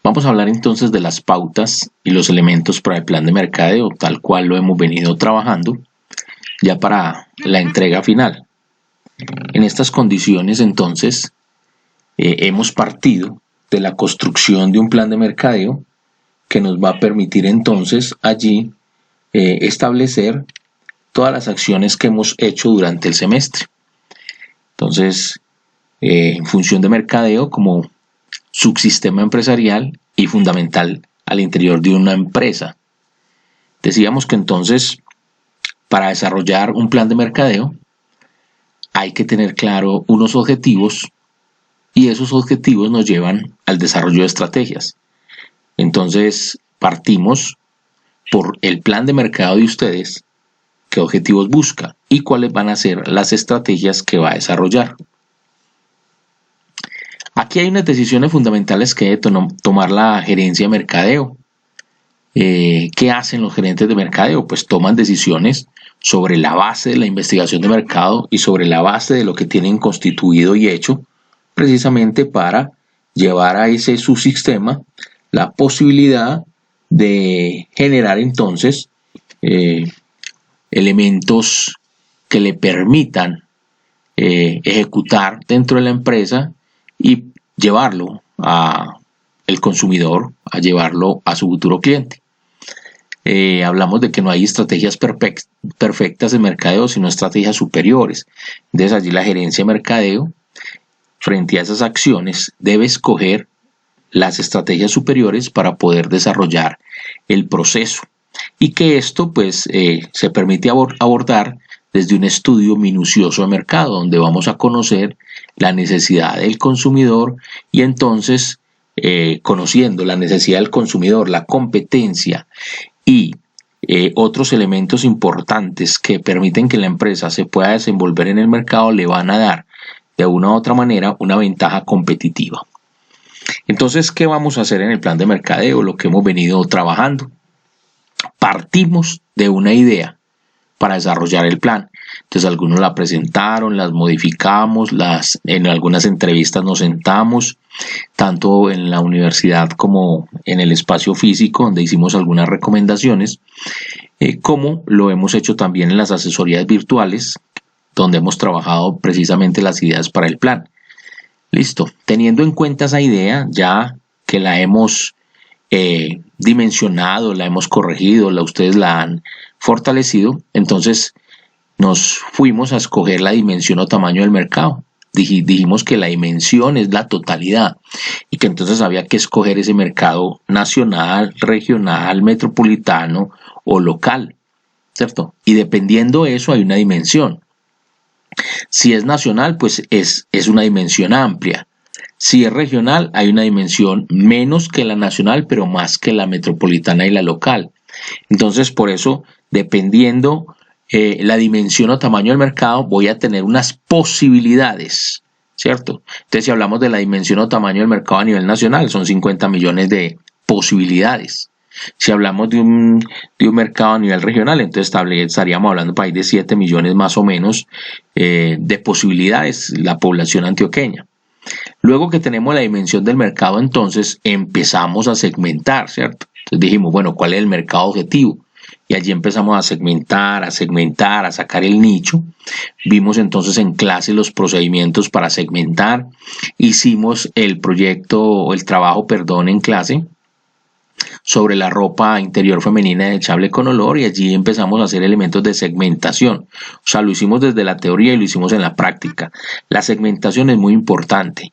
Vamos a hablar entonces de las pautas y los elementos para el plan de mercadeo, tal cual lo hemos venido trabajando ya para la entrega final. En estas condiciones entonces hemos partido de la construcción de un plan de mercadeo que nos va a permitir entonces allí establecer todas las acciones que hemos hecho durante el semestre. Entonces, en función de mercadeo como subsistema empresarial y fundamental al interior de una empresa. Decíamos que entonces, para desarrollar un plan de mercadeo, hay que tener claro unos objetivos y esos objetivos nos llevan al desarrollo de estrategias. Entonces, partimos por el plan de mercado de ustedes, qué objetivos busca y cuáles van a ser las estrategias que va a desarrollar. Aquí hay unas decisiones fundamentales que debe tomar la gerencia de mercadeo. ¿Qué hacen los gerentes de mercadeo? Pues toman decisiones sobre la base de la investigación de mercado y sobre la base de lo que tienen constituido y hecho, precisamente para llevar a ese subsistema la posibilidad de generar entonces elementos que le permitan ejecutar dentro de la empresa y llevarlo al consumidor, a llevarlo a su futuro cliente. Hablamos de que no hay estrategias perfectas de mercadeo, sino estrategias superiores. Entonces allí la gerencia de mercadeo, frente a esas acciones, debe escoger las estrategias superiores para poder desarrollar el proceso. Y que esto pues se permite abordar desde un estudio minucioso de mercado, donde vamos a conocer la necesidad del consumidor y entonces conociendo la necesidad del consumidor, la competencia y otros elementos importantes que permiten que la empresa se pueda desenvolver en el mercado, le van a dar de una u otra manera una ventaja competitiva. Entonces, ¿qué vamos a hacer en el plan de mercadeo? Lo que hemos venido trabajando. Partimos de una idea para desarrollar el plan. Entonces algunos la presentaron, las modificamos, en algunas entrevistas nos sentamos, tanto en la universidad como en el espacio físico, donde hicimos algunas recomendaciones, como lo hemos hecho también en las asesorías virtuales, donde hemos trabajado precisamente las ideas para el plan. Listo, teniendo en cuenta esa idea, ya que la hemos dimensionado, la hemos corregido, ustedes la han fortalecido, entonces nos fuimos a escoger la dimensión o tamaño del mercado. Dijimos que la dimensión es la totalidad y que entonces había que escoger ese mercado nacional, regional, metropolitano o local, ¿cierto? Y dependiendo de eso hay una dimensión. Si es nacional, pues es una dimensión amplia. Si es regional, hay una dimensión menos que la nacional, pero más que la metropolitana y la local. Entonces, por eso, dependiendo la dimensión o tamaño del mercado, voy a tener unas posibilidades, ¿cierto? Entonces, si hablamos de la dimensión o tamaño del mercado a nivel nacional, son 50 millones de posibilidades. Si hablamos de un mercado a nivel regional, entonces estaríamos hablando para ahí de 7 millones más o menos de posibilidades, la población antioqueña. Luego que tenemos la dimensión del mercado, entonces empezamos a segmentar, ¿cierto? Entonces dijimos, bueno, ¿cuál es el mercado objetivo? Y allí empezamos a segmentar, a sacar el nicho. Vimos entonces en clase los procedimientos para segmentar. Hicimos el trabajo en clase sobre la ropa interior femenina desechable con olor y allí empezamos a hacer elementos de segmentación. O sea, lo hicimos desde la teoría y lo hicimos en la práctica. La segmentación es muy importante.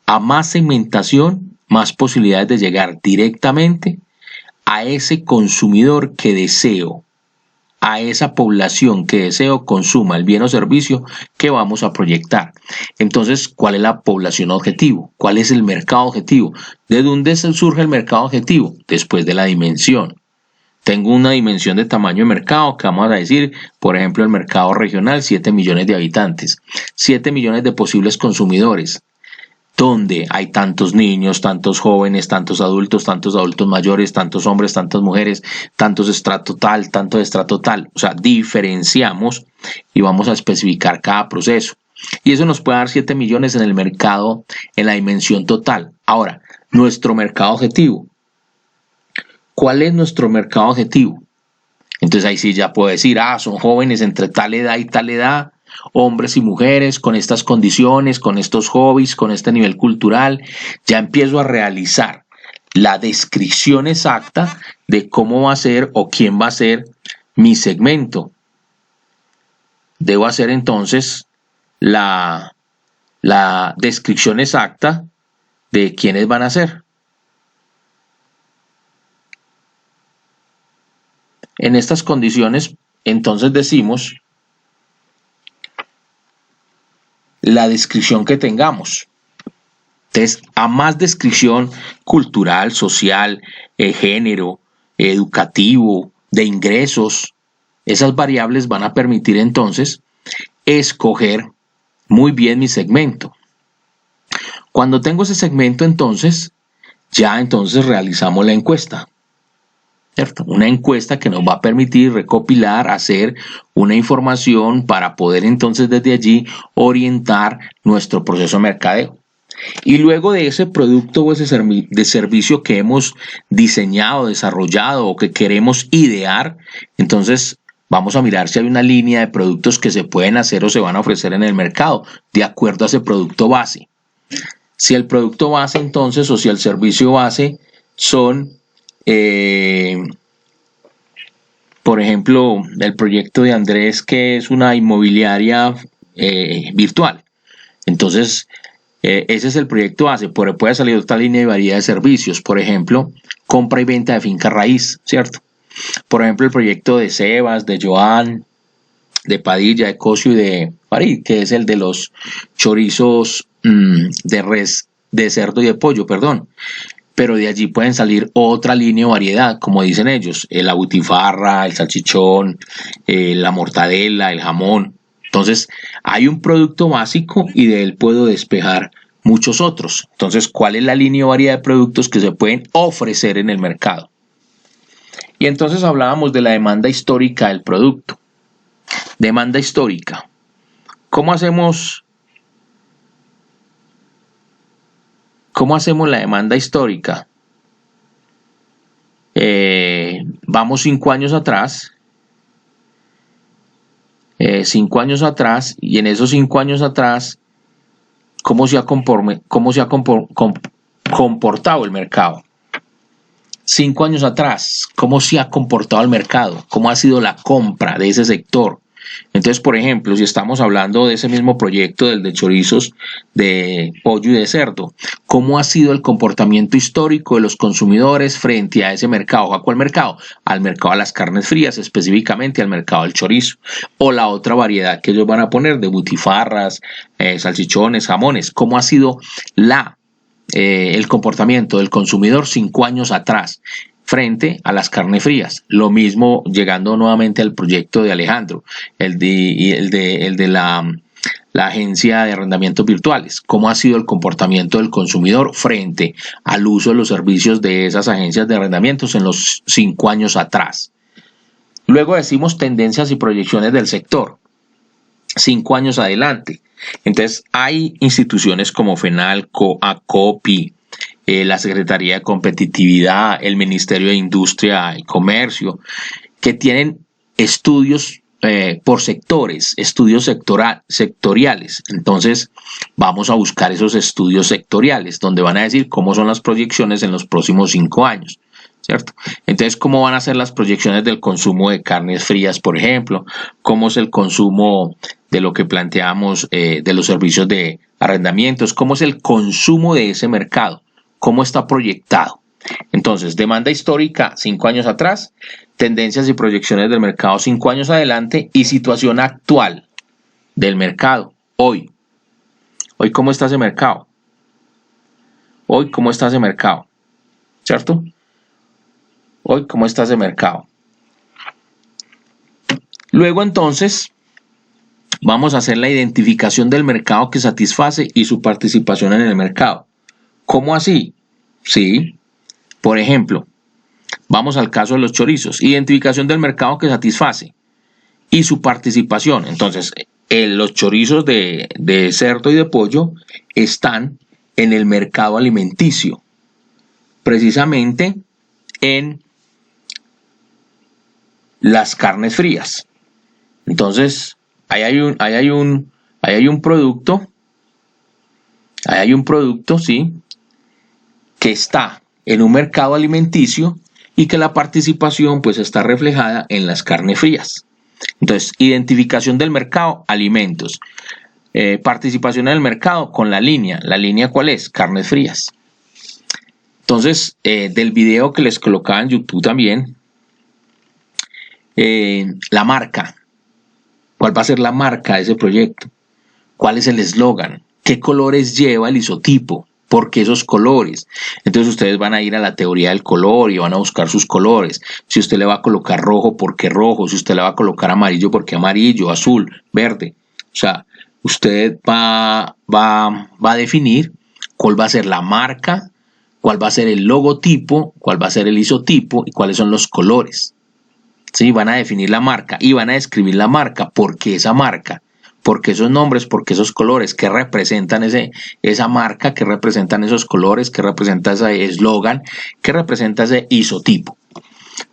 A más segmentación, más posibilidades de llegar directamente a ese consumidor que deseo, a esa población que deseo consuma el bien o servicio que vamos a proyectar. Entonces, ¿cuál es la población objetivo? ¿Cuál es el mercado objetivo? ¿De dónde surge el mercado objetivo? Después de la dimensión. Tengo una dimensión de tamaño de mercado que vamos a decir, por ejemplo, el mercado regional, 7 millones de habitantes, 7 millones de posibles consumidores. Donde hay tantos niños, tantos jóvenes, tantos adultos mayores, tantos hombres, tantas mujeres, tantos estrato tal, tantos estrato tal. O sea, diferenciamos y vamos a especificar cada proceso. Y eso nos puede dar 7 millones en el mercado en la dimensión total. Ahora, nuestro mercado objetivo. ¿Cuál es nuestro mercado objetivo? Entonces ahí sí ya puedo decir, son jóvenes entre tal edad y tal edad, hombres y mujeres, con estas condiciones, con estos hobbies, con este nivel cultural. Ya empiezo a realizar la descripción exacta de cómo va a ser o quién va a ser mi segmento. Debo hacer entonces la descripción exacta de quiénes van a ser. En estas condiciones, entonces decimos la descripción que tengamos. Entonces, a más descripción cultural, social, género, educativo, de ingresos, esas variables van a permitir entonces escoger muy bien mi segmento. Cuando tengo ese segmento, entonces, ya entonces realizamos la encuesta. ¿Cierto? Una encuesta que nos va a permitir recopilar, hacer una información para poder entonces desde allí orientar nuestro proceso de mercadeo. Y luego de ese producto o ese servicio que hemos diseñado, desarrollado o que queremos idear, entonces vamos a mirar si hay una línea de productos que se pueden hacer o se van a ofrecer en el mercado de acuerdo a ese producto base. Si el producto base entonces o si el servicio base son por ejemplo, el proyecto de Andrés, que es una inmobiliaria virtual. Entonces, ese es el proyecto base. Puede salir otra línea de variedad de servicios. Por ejemplo, compra y venta de finca raíz, ¿cierto? Por ejemplo, el proyecto de Sebas, de Joan, de Padilla, de Cosio y de Farid, que es el de los chorizos de res, de cerdo y de pollo, perdón. Pero de allí pueden salir otra línea o variedad, como dicen ellos, la butifarra, el salchichón, la mortadela, el jamón. Entonces, hay un producto básico y de él puedo despejar muchos otros. Entonces, ¿cuál es la línea o variedad de productos que se pueden ofrecer en el mercado? Y entonces hablábamos de la demanda histórica del producto. Demanda histórica. ¿Cómo hacemos la demanda histórica? Vamos 5 años atrás. 5 años atrás, y en esos 5 años atrás, ¿cómo se ha comportado el mercado? 5 años atrás, ¿cómo se ha comportado el mercado? ¿Cómo ha sido la compra de ese sector? Entonces, por ejemplo, si estamos hablando de ese mismo proyecto del de chorizos de pollo y de cerdo, ¿cómo ha sido el comportamiento histórico de los consumidores frente a ese mercado? ¿A cuál mercado? Al mercado de las carnes frías, específicamente al mercado del chorizo, o la otra variedad que ellos van a poner de butifarras, salchichones, jamones. ¿Cómo ha sido el comportamiento del consumidor 5 años atrás frente a las carnes frías? Lo mismo llegando nuevamente al proyecto de Alejandro, el de la agencia de arrendamientos virtuales. ¿Cómo ha sido el comportamiento del consumidor frente al uso de los servicios de esas agencias de arrendamientos en los 5 años atrás? Luego decimos tendencias y proyecciones del sector 5 años adelante. Entonces hay instituciones como FENALCO, ACOPI, la Secretaría de Competitividad, el Ministerio de Industria y Comercio, que tienen estudios por sectores, estudios sectoriales. Entonces vamos a buscar esos estudios sectoriales, donde van a decir cómo son las proyecciones en los próximos 5 años. ¿Cierto? Entonces, ¿cómo van a ser las proyecciones del consumo de carnes frías, por ejemplo? ¿Cómo es el consumo de lo que planteamos de los servicios de arrendamientos? ¿Cómo es el consumo de ese mercado? ¿Cómo está proyectado? Entonces, demanda histórica 5 años atrás, tendencias y proyecciones del mercado 5 años adelante y situación actual del mercado hoy. Hoy, ¿cómo está ese mercado? Hoy, ¿cómo está ese mercado? ¿Cierto? Hoy, ¿cómo está ese mercado? Luego, entonces, vamos a hacer la identificación del mercado que satisface y su participación en el mercado. ¿Cómo así? Sí. Por ejemplo, vamos al caso de los chorizos. Identificación del mercado que satisface y su participación. Entonces, los chorizos de cerdo y de pollo están en el mercado alimenticio, precisamente en las carnes frías. Entonces, ahí hay un producto, sí, que está en un mercado alimenticio y que la participación pues está reflejada en las carnes frías. Entonces, identificación del mercado, alimentos. Participación en el mercado con la línea. ¿La línea cuál es? Carnes frías. Entonces, del video que les colocaba en YouTube también, la marca. ¿Cuál va a ser la marca de ese proyecto? ¿Cuál es el eslogan? ¿Qué colores lleva el isotipo? ¿Por qué esos colores? Entonces ustedes van a ir a la teoría del color y van a buscar sus colores. Si usted le va a colocar rojo, ¿por qué rojo? Si usted le va a colocar amarillo, ¿por qué amarillo? Azul, verde. O sea, usted va a definir cuál va a ser la marca, cuál va a ser el logotipo, cuál va a ser el isotipo y cuáles son los colores. ¿Sí? Van a definir la marca y van a describir la marca. ¿Por qué esa marca? ¿Por qué esos nombres? ¿Por qué esos colores? ¿Qué representan esa marca? ¿Qué representan esos colores? ¿Qué representa ese eslogan? ¿Qué representa ese isotipo?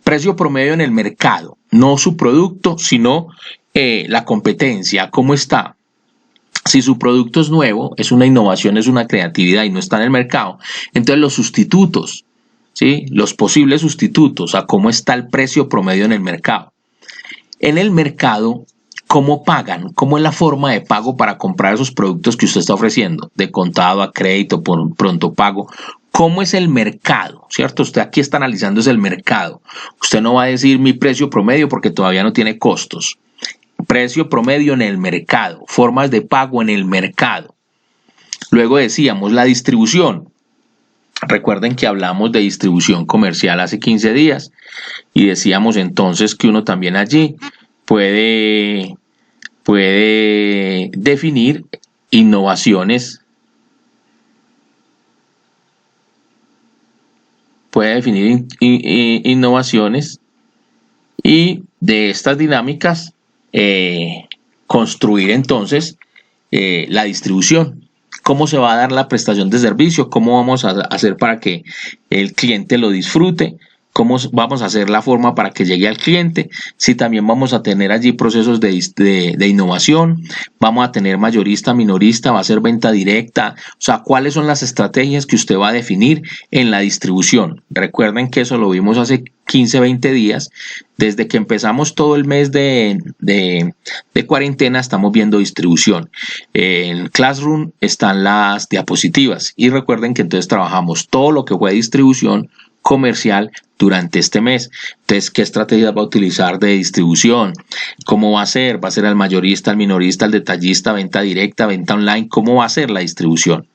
Precio promedio en el mercado. No su producto, sino la competencia. ¿Cómo está? Si su producto es nuevo, es una innovación, es una creatividad y no está en el mercado, entonces los sustitutos, ¿sí? Los posibles sustitutos, a cómo está el precio promedio en el mercado. En el mercado, ¿cómo pagan? ¿Cómo es la forma de pago para comprar esos productos que usted está ofreciendo? De contado, a crédito, por pronto pago. ¿Cómo es el mercado? ¿Cierto? Usted aquí está analizando es el mercado. Usted no va a decir mi precio promedio porque todavía no tiene costos. Precio promedio en el mercado. Formas de pago en el mercado. Luego decíamos la distribución. Recuerden que hablamos de distribución comercial hace 15 días y decíamos entonces que uno también allí puede definir innovaciones, innovaciones y de estas dinámicas construir entonces la distribución. ¿Cómo se va a dar la prestación de servicio? ¿Cómo vamos a hacer para que el cliente lo disfrute? ¿Cómo vamos a hacer la forma para que llegue al cliente? Si también vamos a tener allí procesos de innovación, vamos a tener mayorista, minorista, va a ser venta directa. O sea, ¿cuáles son las estrategias que usted va a definir en la distribución? Recuerden que eso lo vimos hace 15, 20 días. Desde que empezamos todo el mes de cuarentena estamos viendo distribución. En Classroom están las diapositivas y recuerden que entonces trabajamos todo lo que fue distribución comercial durante este mes. Entonces, ¿qué estrategias va a utilizar de distribución? ¿Cómo va a ser? ¿Va a ser al mayorista, al minorista, al detallista, venta directa, venta online? ¿Cómo va a ser la distribución?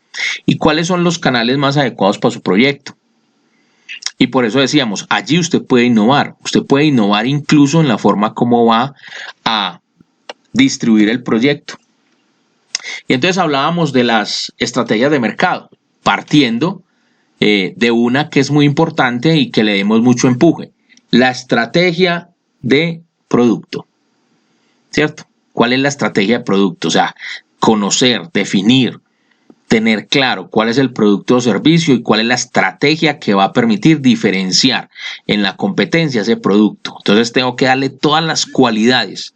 ¿Y cuáles son los canales más adecuados para su proyecto? Y por eso decíamos, allí usted puede innovar incluso en la forma como va a distribuir el proyecto. Y entonces hablábamos de las estrategias de mercado, partiendo de una que es muy importante y que le demos mucho empuje, la estrategia de producto, ¿cierto? ¿Cuál es la estrategia de producto? O sea, conocer, definir, tener claro cuál es el producto o servicio y cuál es la estrategia que va a permitir diferenciar en la competencia ese producto. Entonces tengo que darle todas las cualidades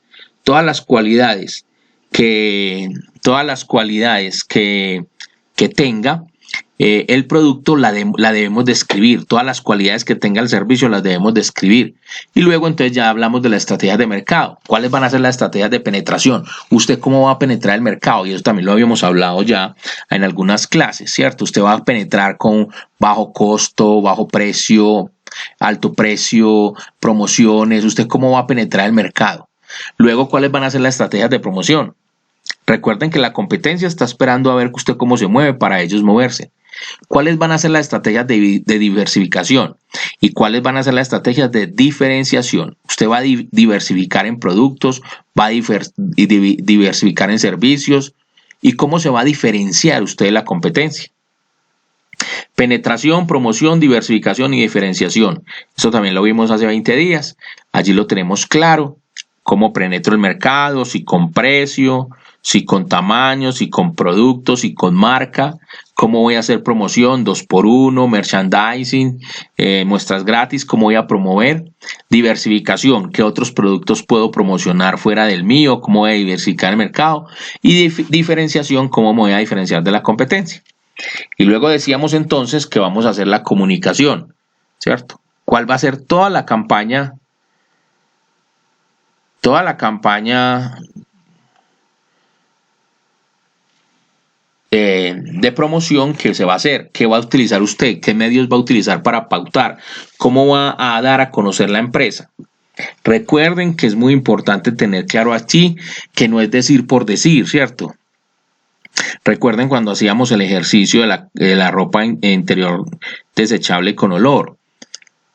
que tenga el producto, la debemos describir. Todas las cualidades que tenga el servicio las debemos describir. Y luego entonces ya hablamos de las estrategias de mercado. ¿Cuáles van a ser las estrategias de penetración? ¿Usted cómo va a penetrar el mercado? Y eso también lo habíamos hablado ya en algunas clases, ¿cierto? Usted va a penetrar con bajo costo, bajo precio, alto precio, promociones. ¿Usted cómo va a penetrar el mercado? Luego, ¿cuáles van a ser las estrategias de promoción? Recuerden que la competencia está esperando a ver usted cómo se mueve para ellos moverse. ¿Cuáles van a ser las estrategias de diversificación? ¿Y cuáles van a ser las estrategias de diferenciación? Usted va a diversificar en productos, va a diversificar en servicios. ¿Y cómo se va a diferenciar usted de la competencia? Penetración, promoción, diversificación y diferenciación. Eso también lo vimos hace 20 días. Allí lo tenemos claro. Cómo penetro el mercado, si con precio, si con tamaño, si con productos, si con marca, cómo voy a hacer promoción, 2x1, merchandising, muestras gratis, cómo voy a promover, diversificación, qué otros productos puedo promocionar fuera del mío, cómo voy a diversificar el mercado, y diferenciación, cómo me voy a diferenciar de la competencia. Y luego decíamos entonces que vamos a hacer la comunicación, ¿cierto? ¿Cuál va a ser toda la campaña de promoción que se va a hacer? ¿Qué va a utilizar usted? ¿Qué medios va a utilizar para pautar? ¿Cómo va a dar a conocer la empresa? Recuerden que es muy importante tener claro aquí que no es decir por decir, ¿cierto? Recuerden cuando hacíamos el ejercicio de la ropa interior desechable con olor.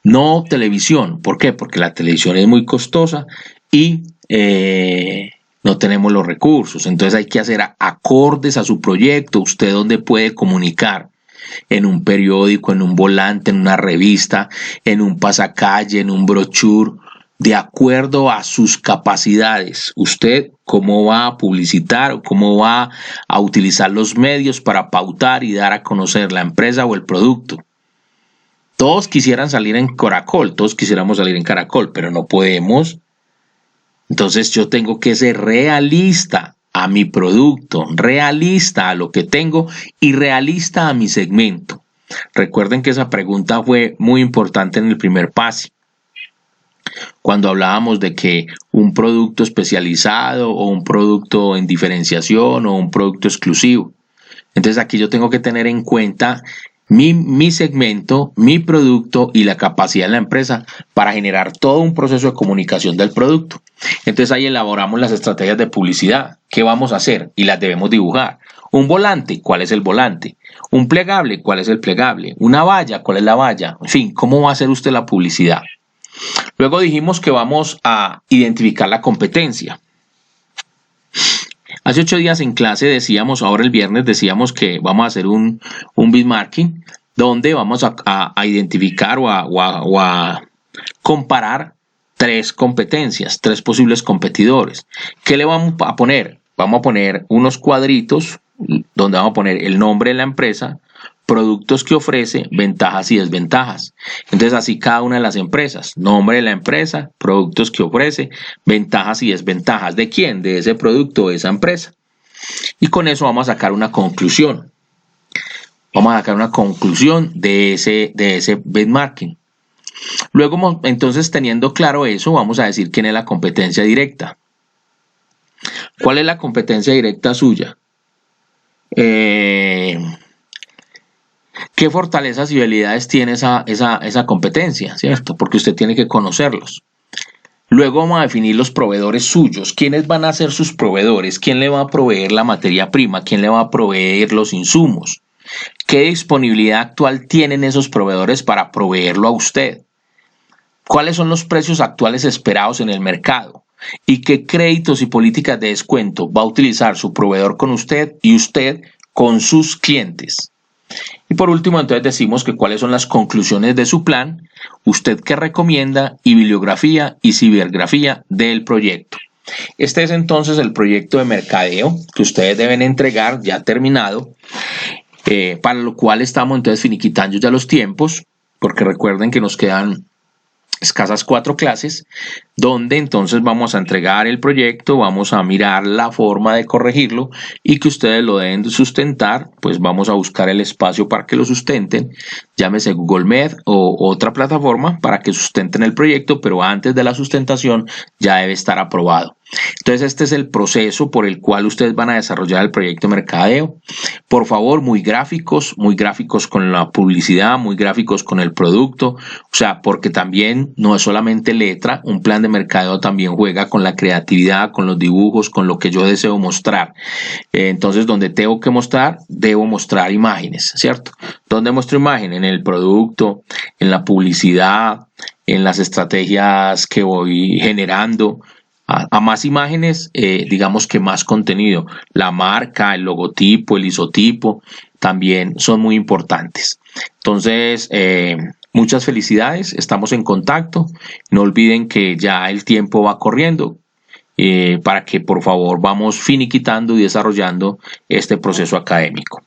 No televisión. ¿Por qué? Porque la televisión es muy costosa y no tenemos los recursos. Entonces hay que hacer acordes a su proyecto. Usted dónde puede comunicar. En un periódico, en un volante, en una revista, en un pasacalle, en un brochure, de acuerdo a sus capacidades. Usted cómo va a publicitar o cómo va a utilizar los medios para pautar y dar a conocer la empresa o el producto. Todos quisieran salir en Caracol, todos quisiéramos salir en Caracol, pero no podemos. Entonces yo tengo que ser realista a mi producto, realista a lo que tengo y realista a mi segmento. Recuerden que esa pregunta fue muy importante en el primer pase. Cuando hablábamos de que un producto especializado o un producto en diferenciación o un producto exclusivo. Entonces aquí yo tengo que tener en cuenta mi segmento, mi producto y la capacidad de la empresa para generar todo un proceso de comunicación del producto. Entonces ahí elaboramos las estrategias de publicidad. ¿Qué vamos a hacer? Y las debemos dibujar. Un volante, ¿cuál es el volante? Un plegable, ¿cuál es el plegable? Una valla, ¿cuál es la valla? En fin, ¿cómo va a hacer usted la publicidad? Luego dijimos que vamos a identificar la competencia. Hace 8 días en clase decíamos, ahora el viernes decíamos que vamos a hacer un benchmarking donde vamos a identificar o a comparar 3 competencias, 3 posibles competidores. ¿Qué le vamos a poner? Vamos a poner unos cuadritos donde vamos a poner el nombre de la empresa, productos que ofrece, ventajas y desventajas. Entonces así cada una de las empresas, nombre de la empresa, productos que ofrece, ventajas y desventajas. ¿De quién? De ese producto, de esa empresa. Y con eso vamos a sacar una conclusión. Vamos a sacar una conclusión de ese benchmarking. Luego, entonces, teniendo claro eso, vamos a decir quién es la competencia directa. ¿Cuál es la competencia directa suya? ¿Qué fortalezas y habilidades tiene esa competencia? ¿Cierto? Porque usted tiene que conocerlos. Luego vamos a definir los proveedores suyos. ¿Quiénes van a ser sus proveedores? ¿Quién le va a proveer la materia prima? ¿Quién le va a proveer los insumos? ¿Qué disponibilidad actual tienen esos proveedores para proveerlo a usted? ¿Cuáles son los precios actuales esperados en el mercado? ¿Y qué créditos y políticas de descuento va a utilizar su proveedor con usted y usted con sus clientes? Y por último, entonces decimos que cuáles son las conclusiones de su plan, usted qué recomienda y bibliografía y cibergrafía del proyecto. Este es entonces el proyecto de mercadeo que ustedes deben entregar ya terminado, para lo cual estamos entonces finiquitando ya los tiempos, porque recuerden que nos quedan escasas 4 clases, donde entonces vamos a entregar el proyecto, vamos a mirar la forma de corregirlo y que ustedes lo deben sustentar, pues vamos a buscar el espacio para que lo sustenten, llámese Google Meet o otra plataforma para que sustenten el proyecto, pero antes de la sustentación ya debe estar aprobado. Entonces este es el proceso por el cual ustedes van a desarrollar el proyecto de mercadeo. Por favor, muy gráficos con la publicidad, muy gráficos con el producto, o sea, porque también no es solamente letra, un plan de mercadeo también juega con la creatividad, con los dibujos, con lo que yo deseo mostrar. Entonces, donde tengo que mostrar, debo mostrar imágenes, ¿cierto? ¿Dónde muestro imagen? En el producto, en la publicidad, en las estrategias que voy generando. A más imágenes, digamos que más contenido. La marca, el logotipo, el isotipo también son muy importantes. Entonces, muchas felicidades, estamos en contacto. No olviden que ya el tiempo va corriendo para que por favor vamos finiquitando y desarrollando este proceso académico.